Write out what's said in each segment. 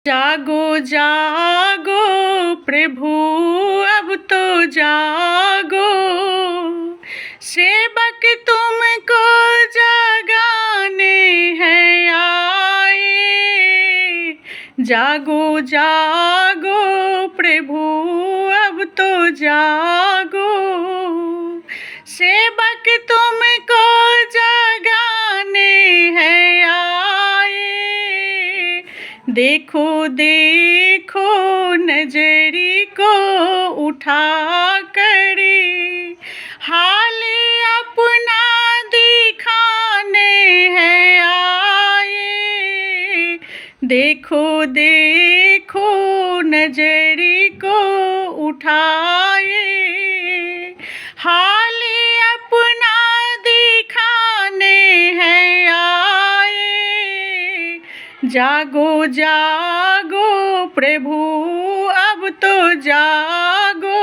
जागो जागो प्रभु अब तो जागो, सेवक तुमको जगाने हैं आए। जागो जागो प्रभु अब तो जागो, सेवक तुमको जगाने हैं आए। देखो देखो नजरी को उठा करे, हाल अपना दिखाने हैं आए। देखो देखो नजरी को उठाए, हाल अपना दिखाने हैं आए। जागो जागो प्रभु अब तो जागो,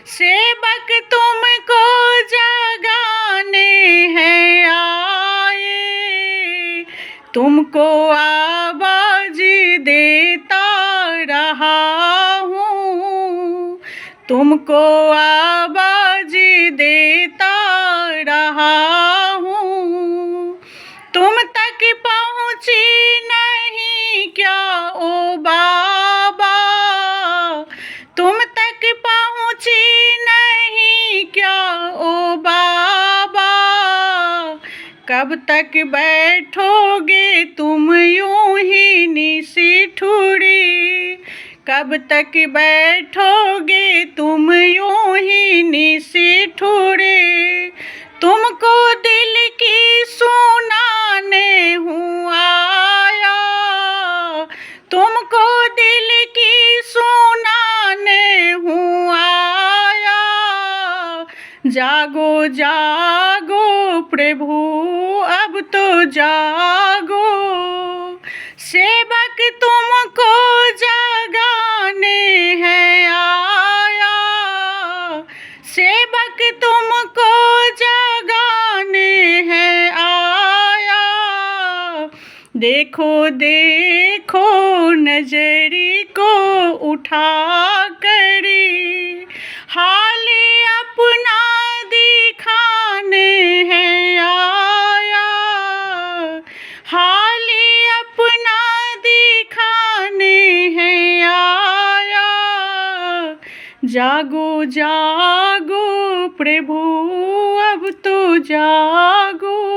सेवक तुमको जगाने हैं आए। तुमको आवाज देता रहा हूँ, तुमको आवाज देता रहा हूँ, तुम तक पहुँची नहीं क्या ओ बाबा, तुम तक पहुँची नहीं क्या ओ बाबा। कब तक बैठोगे तुम यूं ही निसिठुरी, कब तक बैठोगे तुम यूं ही निसिठुरी। तुमको दिल की सुनाने हूँ आया, तुमको दिल की सुनाने हूँ आया। जागो जागो प्रभु अब तो जागो, सेवक तुमको जगाने हैं आया। सेवक तुमको जगाने हैं आया। देखो देखो नजरी को उठा करी, हाल अपना दिखाने हैं आया। हाल अपना दिखाने हैं आया। जागो जागो प्रभु अब तो जागो।